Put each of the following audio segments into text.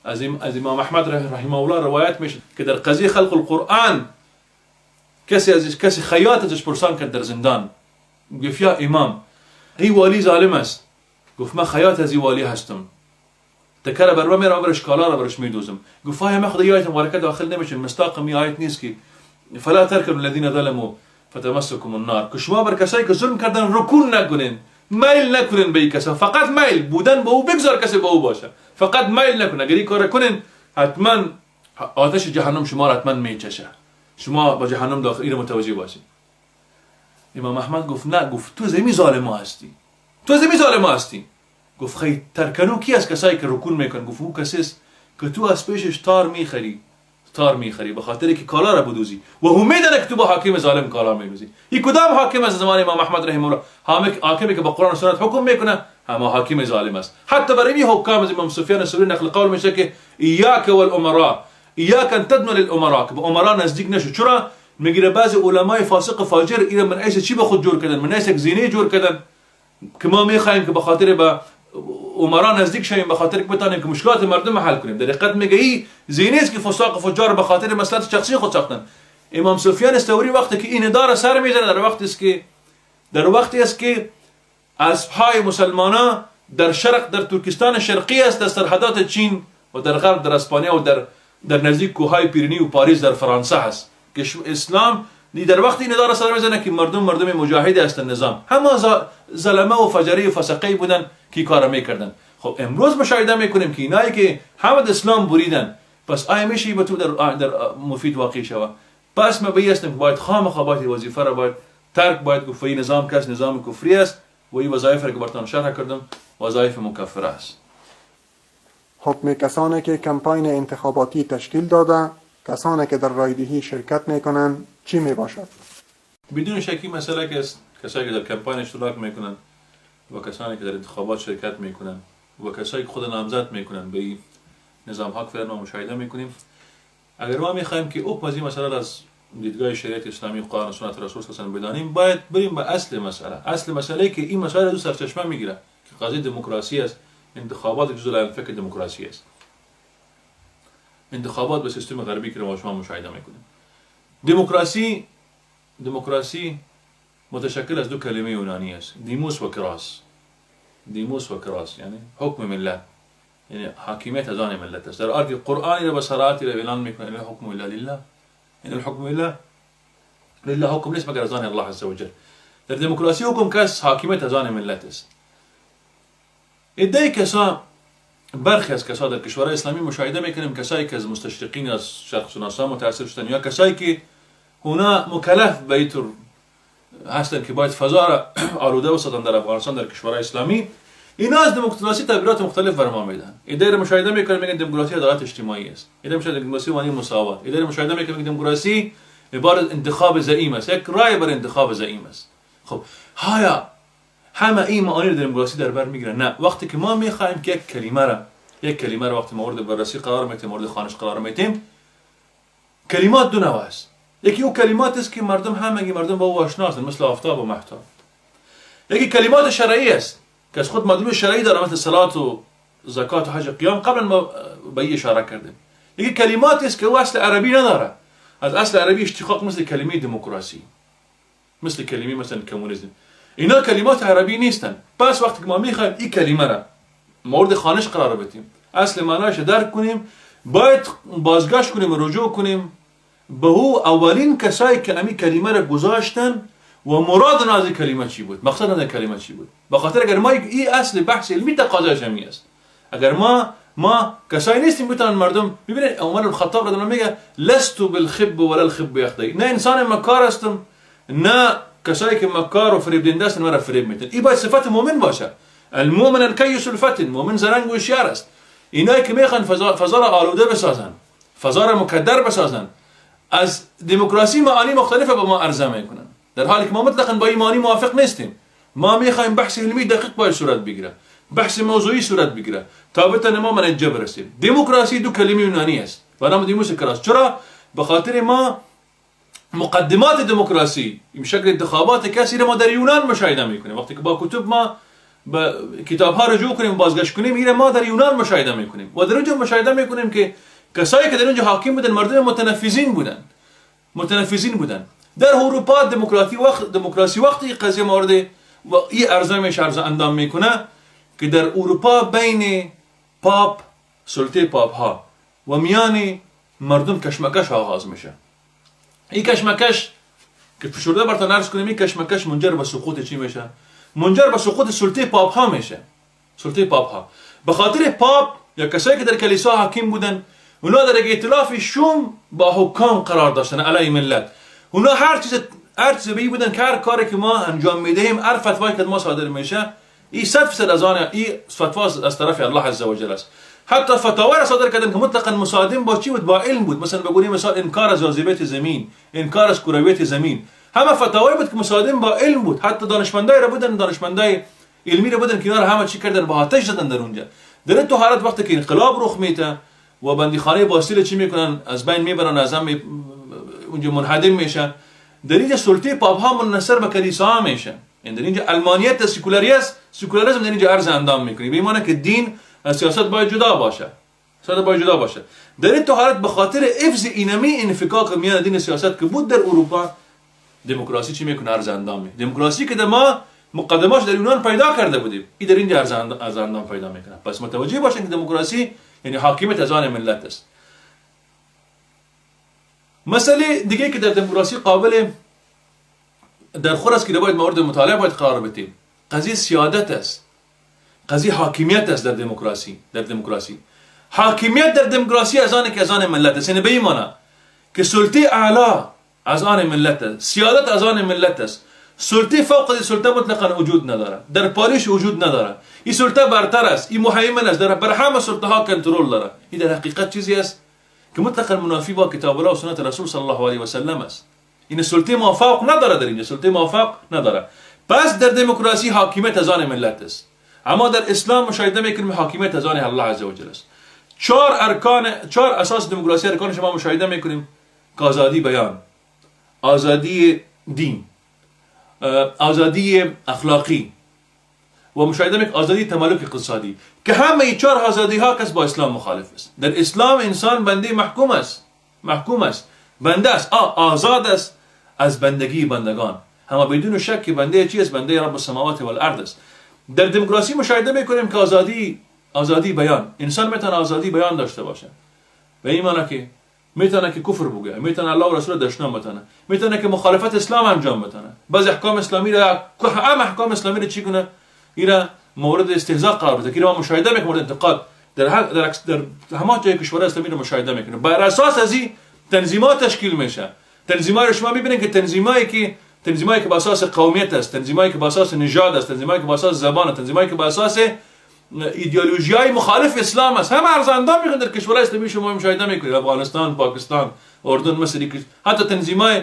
از امام احمد رحمه الله روایت میشه که در قضیه خلق القرآن کسی خیاط ازش پرسان کرد در زندان، گفت یا امام این والی ظالم است. گفت من خیاط از این والی هستم، تکره بر میره و برش کالا را برش میدوزم. گفت من خدا آیت مبارکه داخل نمیشه، مستاق می آیت نیست که فلا تركبوا الذين ظلموا فتمسكم النار، که شما بر کسایی که ظلم کردن رکون نکنین، میل نکنین به این کسا، فقط میل بودن به او بگذار کسی به او باشه، فقط میل نکن. اگر این کار کنین حتما آتش جهنم شما را حتما میچشه، شما با جهنم داخل این متوجه باشید. امام احمد گفت نه، گفت تو زمین ظالم هستی، تو زمین ظالم هستی. گفت خیلی ترکنو کی از کسایی که رکون میکن؟ گفت او کسی است که تو از پیشش تار میخری به خاطر که کالا را بدوزی و هم میدونه که تو با حاکم ظالم کالا میدوزی. این کدام حاکم از زمان امام احمد رحمه الله؟ حاکمی که با قرآن و سنت حکم میکنه همه حاکم ظالم است. حتی برای این حکام از امام سفیان ثوری نقل قول میشه که ایاک والامراء، ایاک ان تدنو للامراء، که به امرا نزدیک نشو. چرا؟ میگیره بعضی علمای فاسق فاجر اینا من ایش چی به خود جور کردن، من ایش یک زینه جور کردن که ما میخوایم که به خاطر به امرا نزدیک شویم، به خاطر که بتونیم که مشکلات مردم حل کنیم. در حقیقت میگه این زینه است که فساق و فجار به خاطر مصلحت شخصی خود ساختن. امام سفیان ثوری وقتی که این اداره سر میزنه در وقتی است که اسبهای مسلمانان در شرق، در ترکستان شرقی است، در سرحدات چین و در غرب در اسپانیا و در نزدیک کوههای پیرنی و پاریس در فرانسه هست که اسلام در وقتی این اداره سر میزنه که مردم مجاهد هستند. نظام همه ظلمه و فجری و فسقی بودن که کارا میکردن. خب امروز مشاهده میکنیم که اینایی که همه اسلام بریدن، پس آیا میشه به تو در مفید واقع شوه؟ پس ما بیستم که باید خامخا باید وظیفه را باید ترک باید گفت این نظام کس نظام کفری است و این وظایف را که براتون شرح کردم وظایف مکفره است. حکم کسانی که کمپاین انتخاباتی تشکیل داده، کسانی که در رایدهی شرکت میکنن چی میباشد؟ بدون شکی مسئله که است کسانی که در کمپاین اشتراک میکنن و کسانی که در انتخابات شرکت میکنن و کسانی که خود نامزد میکنن به این نظام حق فرما مشاهده میکنیم. اگر ما میخوایم که او از این مسئله از دیدگاه شریعت اسلامی قرآن و سنت رسول صلی الله علیه و بدانیم، باید بریم به اصل مسئله که این مسئله دو سرچشمه میگیره که قضیه دموکراسی است. انتخابات جزء الفکر دموکراسی است. انتخابات به سیستم غربی که ما شما مشاهده میکنیم. دموکراسی متشکل از دو کلمه یونانی است، دیموس و کراس یعنی حکم ملت، یعنی حاکمیت از آن ملت است. در آیه قرآنی را به صراحت اعلان میکنه الحکم الا لله، یعنی الحکم الا لله، حکم نیست مگر از آن الله عز وجل. در دموکراسی حکم کس حاکمیت از آن ملت است. ایده کسا برخی از کسا در کشورهای اسلامی مشاهده میکنیم کسایی که از مستشرقین از شرق شناسان متاثر شدن یا کسایی که اونا مکلف به اینطور هستند که باید فضا را آلوده بسازن در افغانستان در کشورهای اسلامی، اینا از دموکراسی تعبیرات مختلف فرما میدن. ایده را مشاهده میکنیم میگن دموکراسی عدالت اجتماعی است، ایده مشاهده دموکراسی معنی مساوات، ایده را مشاهده میکنیم دموکراسی عبارت انتخاب زعیم است، یک رای بر انتخاب زعیم است. خب ها همه این معانی رو در دموکراسی در بر میگیرن؟ نه. وقتی که ما میخوایم که یک کلمه را وقتی مورد بررسی قرار میدیم، مورد خوانش قرار میدیم، کلمات دو نوع است. یکی او کلمات است که مردم با او آشنا هستند، مثل آفتاب و مهتاب. یکی کلمات شرعی است که از خود مطلوب شرعی داره، مثل صلات و زکات و حج و قیام. قبلا ما به این اشاره کردیم. یکی کلمات است که او اصل عربی نداره، از اصل عربی اشتقاق، مثل کلمه دموکراسی، مثل کلمه مثلا کمونیسم. اینا کلمات عربی نیستن. پس وقتی که ما میخوایم این کلمه را مورد خوانش قرار بدیم، اصل معناش درک کنیم، باید بازگشت کنیم و رجوع کنیم به او اولین کسایی که امی کلمه را گذاشتن و مراد از این کلمه چی بود، مقصد از این کلمه چی بود. بخاطر اگر ما این اصل بحث علمی تقاضاش همین است. اگر ما کسایی نیستیم بتونن مردم ببینید. عمر بن خطاب رضی الله عنه میگه لست بالخب ولا الخب یخدی، نه انسان مکار هستم نه کسایی که مکار و فریب دهنده هستند مرا فریب میدن. این باید صفت مؤمن باشه. المؤمن الکیس الفتن، مؤمن زرنگ و هوشیار است. اینایی که میخوان فضا را آلوده بسازن، فضا را مکدر بسازن، از دموکراسی معانی مختلفه به ما عرضه میکنن، در حالی که ما مطلقاً با این معانی موافق نیستیم. ما میخوایم بحث علمی دقیق باید صورت بگیره، بحث موضوعی صورت بگیره تا بتونیم ما منجه برسیم. دموکراسی دو کلمه یونانی است و نام دیموس کراس. چرا؟ به خاطر ما مقدمات دموکراسی این شکل انتخابات کسی را ما در یونان مشاهده میکنیم. وقتی که با کتب ما کتاب ها رجوع کنیم بازگشت کنیم، اینو ما در یونان مشاهده میکنیم و در اونجا مشاهده میکنیم که کسایی که در اونجا حاکم بودن مردم متنفذین بودن. در اروپا دموکراسی وقتی قضیه مورد و این عرضه اندام میکنه که در اروپا بین پاپ، سلطه پاپ ها و میان مردم کشمکش آغاز میشه. این کشمکش که فشرده براتون عرض کنیم، این کشمکش منجر به سقوط چی میشه؟ منجر به سقوط سلطه پاپ ها میشه. سلطه پاپ ها به خاطر پاپ یا کسایی که در کلیسا حاکم بودن، اونا در یک ائتلاف شوم با حکام قرار داشتن علیه ملت. اونا هر چیز بی بودن که هر کاری که ما انجام میدهیم، هر فتوایی که ما صادر میشه، این 100% از آن این فتوا از طرف الله عز و جل است. حتی فتاوا را صادر کردن که مطلقاً مصادم با چی بود؟ با علم بود. مثلا بگوییم مثلا انکار از جاذبیت زمین، انکار از کرویت زمین، همه فتاوایی بود که مصادم با علم بود. حتی دانشمندای علمی را بودن کنار همه چی کردن، با آتش زدن در اونجا. در این حالت وقتی که انقلاب رخ میده و بندیخانه باستیل چی میکنن؟ از بین میبرن، از هم اونجا منهدم میشن. در اینجا سلطه پاپ ها منحصر به کلیسا ها میشن. این در اینجا علمانیت سکولاریسم در اینجا عرض اندام میکنه، به معنی که دین از سیاست باید جدا باشه. در این حالت به خاطر حفظ اینمی انفکاک میان دین سیاست که بود در اروپا، دموکراسی چی میکنه؟ عرض اندام میکنه. دموکراسی که ما مقدماش در یونان پیدا کرده بودیم، این در اینجا عرض اندام پیدا میکنه. پس متوجه باشین که دموکراسی یعنی حاکمیت از آن ملت است. مسئله دیگه که در دموکراسی قابل در خور است که باید مورد مطالعه باید قرار بدیم، قضیه سیادت است، قضیه حاکمیت است. در دموکراسی حاکمیت در دموکراسی از آن ملت است. یعنی به این معنی که سلطه اعلی از آن ملت است، سیادت از آن ملت است. سلطه فوق از سلطه مطلقاً وجود نداره، در پاریس وجود نداره. این سلطه برتر است، این مهیمن است، بر همه سلطه ها کنترل داره. این در حقیقت چیزی است که مطلقاً منافی با کتاب الله و سنت رسول صلی الله علیه و سلم است. این سلطه موافق نداره، در اینجا سلطه موافق نداره. پس در دموکراسی حاکمیت از آن ملت است. اما در اسلام مشاهده میکنیم حاکمیت از آن الله عز و جل است. چهار اساس دموکراسی ارکانش ما مشاهده میکنیم که آزادی بیان، آزادی دین، آزادی اخلاقی و مشاهده میکنیم آزادی تملک اقتصادی، که همه این چهار آزادی ها کس با اسلام مخالف است. در اسلام انسان بنده محکوم است، بنده است، آزاد است از بندگی بندگان، اما بدون شک که بنده چی است؟ بنده رب السماوات و الارض است. در دموکراسی مشاهده میکنیم که آزادی بیان، انسان میتونه آزادی بیان داشته باشه، به این معنی که میتونه که کفر بگه، میتونه الله و رسول دشمن بتونه، میتونه که مخالفت اسلام انجام بتونه. بعض احکام اسلامی را احکام اسلامی را چی کنه؟ اینا مورد استهزاء قرار بده، که ما مشاهده میکنیم مورد انتقاد در همه جای کشور اسلامی رو مشاهده میکنیم. بر اساس از این تنظیمات تشکیل میشه. تنظیمایی رو شما میبینید که تنظیمایی که به اساس قومیت است، تنظیمایی که به اساس نژاد است، تنظیمایی که به اساس زبان، تنظیمایی که به اساس ایدئولوژیای مخالف اسلام است، همه عرض اندام میکنن در کشورهای اسلامی. شما مشاهده میکنید افغانستان، پاکستان، اردن، مصر، حتی تنظیمای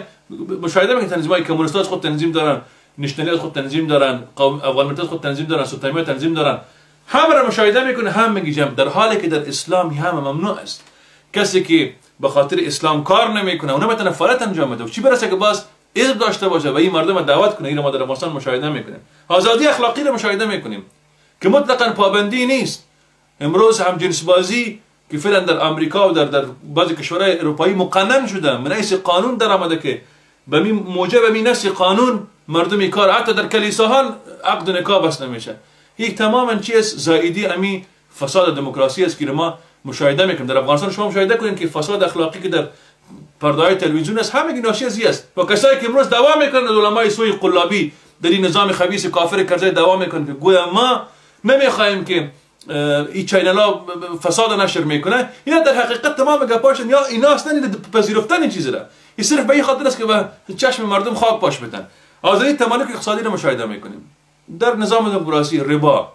مشاهده میکنید تنظیمای کمونیست خود تنظیم دارن، نشنالیت خود تنظیم دارن، افغان ملت خود تنظیم دارن، ستایمه تنظیم دارن، همه را مشاهده میکنه، هم میگیم، در حالی که در اسلام همه ممنوع است. کسی که به خاطر اسلام کار نمیکنه اون نمیتونه فعالیت انجام بده، چی برسه که باز عزم داشته باشه و این مردم دعوت کنه. این ما در افغانستان مشاهده میکنیم. آزادی اخلاقی رو مشاهده میکنیم که مطلقاً پابندی نیست. امروز هم جنس بازی که فعلا در آمریکا و در بعضی کشورهای اروپایی مقنن شده، من ایس قانون در آمده که به موجب نص قانون مردمی کار، حتی در کلیساها عقد نکاح بس نمیشه. این تماما چیز زائدی امی فساد دموکراسی است که ما مشاهده میکنیم. در افغانستان شما مشاهده کنید که فساد اخلاقی که در پرده‌های تلویزیون است، همه ناشی از این است. و کسایی که امروز دعوا میکنن علمای سوی قلابی در این نظام خبیث کافر کرزی دعوا میکنن که گویا ما نمیخوایم که این چینل‌ها فساد نشر میکنه، اینا در حقیقت تمام گپاشن یا اینا اصلا پذیرفتن این چیز را، این صرف به این خاطر است که به چشم مردم خاک پاش بدن. آزادی تملک اقتصادی رو مشاهده میکنیم. در نظام دموکراسی ربا،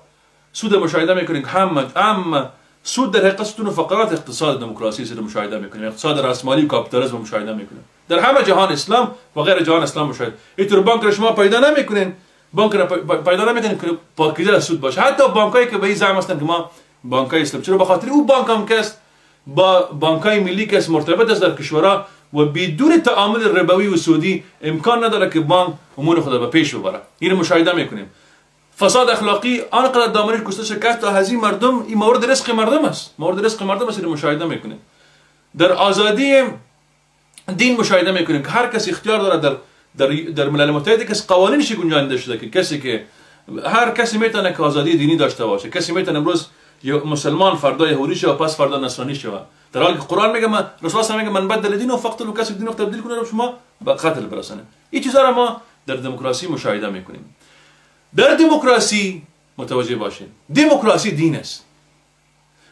سود مشاهده میکنیم. هم سود در حقیقت ستون فقرات اقتصاد دموکراسی رو مشاهده میکنیم. اقتصاد راسمالی کاپیتالیسم مشاهده میکنیم. در همه جهان اسلام و غیر جهان اسلام مشاهده. اینطور بانک رو شما پیدا نمیکنین. بانک رو پیدا نمیکنین که پاکیزه سود باشه. حتی بانکایی که به این زعم هستن که ما بانکای اسلام، چرا؟ به خاطر اون بانک هم که است با بانکای ملی که مرتبط است در کشورها و بدون تعامل ربوی و سودی امکان نداره که بانک امور خود به پیش ببره. اینو مشاهده میکنیم. فساد اخلاقی آنقدر دامنش گسترش کرد تا هزی مردم این مورد رزق مردم است، مورد رزق مردم است. مشاهده میکنیم در آزادی دین، مشاهده میکنیم که هر کسی اختیار داره در ملل متحد کسی قوانینش گنجانده شده که کسی که هر کسی میتونه که آزادی دینی داشته باشه. کسی میتونه امروز مسلمان فردا یهودی شه و پس فردا نصرانی شه، در حالی که قرآن میگه رسول الله میگه من بدل دین و فقتلوا کسی دین رو تبدیل کنه رو شما به قتل برسانه. این چیزا رو ما در دموکراسی مشاهده میکنیم. در دموکراسی متوجه باشین دموکراسی دین است.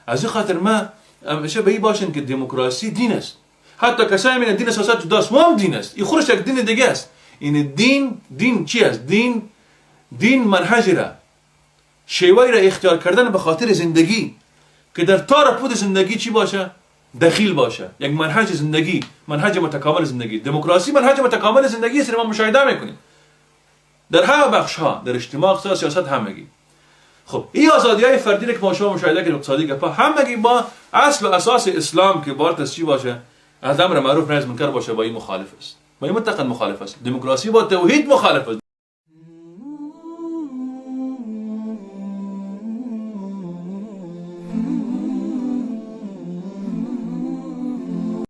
از این خاطر ما همیشه به این باشین که دموکراسی دین است. حتی کسایی میگن دین سیاست جداست، هم دین است. این خودش یک دین دیگه است. این دین چی است؟ دین منهج را، شیوه را اختیار کردن به خاطر زندگی که در تار پود زندگی چی باشه؟ دخیل باشه. یک منهج زندگی، منهج متکامل زندگی. دموکراسی منهج متکامل زندگی است. ما مشاهده میکنیم در همه بخش ها، در اجتماع، اقتصاد، سیاست همگی. خب این آزادی های فردی که ما شما مشاهده کردیم، اقتصادی گپا همگی با اصل و اساس اسلام که بارت از چی باشه؟ از امر معروف نهی از منکر باشه، با این مخالف است. با این مطلقاً مخالف است. دموکراسی با توحید مخالف است.